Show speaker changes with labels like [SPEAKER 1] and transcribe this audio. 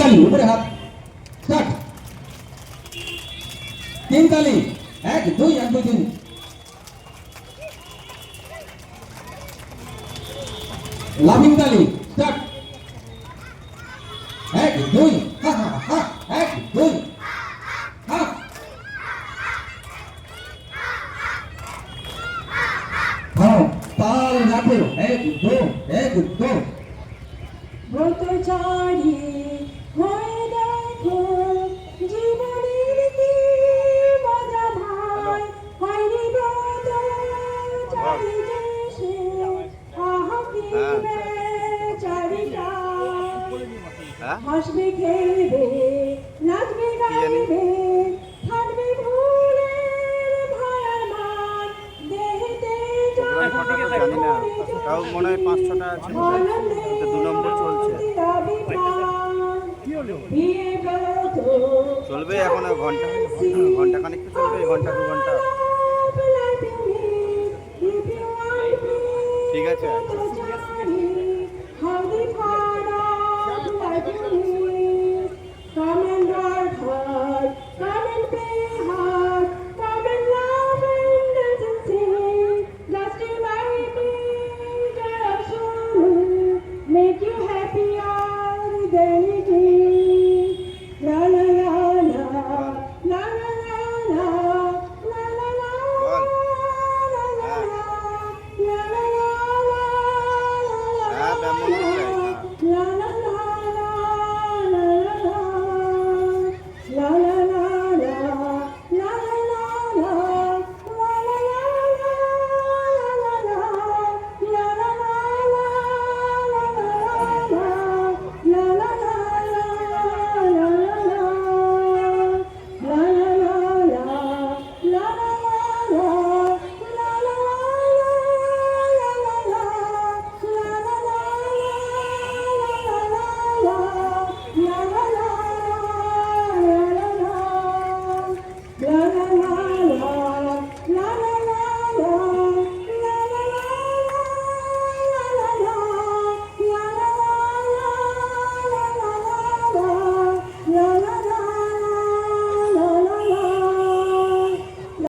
[SPEAKER 1] তালি উপরে হাত স্টার্ট তিন তালি 1 2 1 2 3 লাফিং তালি স্টার্ট 1 2 হা হা হা 1 2 হা হ্যাঁ তাল রাখো 1 2 1 2
[SPEAKER 2] ব্রত ছাড়িয়ে হয়ে দেখো জীবনের কি মজা ভাই হয়নি ব্রত ছাড়িয়ে সে আহা কি বেচারিটা হাসবে খেলবে নাচবে গাইবে থাকবে ভুলের ভয়ার মান দেহেতে
[SPEAKER 3] জানি না তাও মনে হয় 5-6টা আছে 2 নম্বর চলছে চলবে এখন ঘন্টা খানিক তো চলবে ঘন্টা 2 ঘন্টা ঠিক আছে
[SPEAKER 2] Come and work hard, come and play hard, come and laugh and dance and sing. Just to like me, just to make you happier than it is.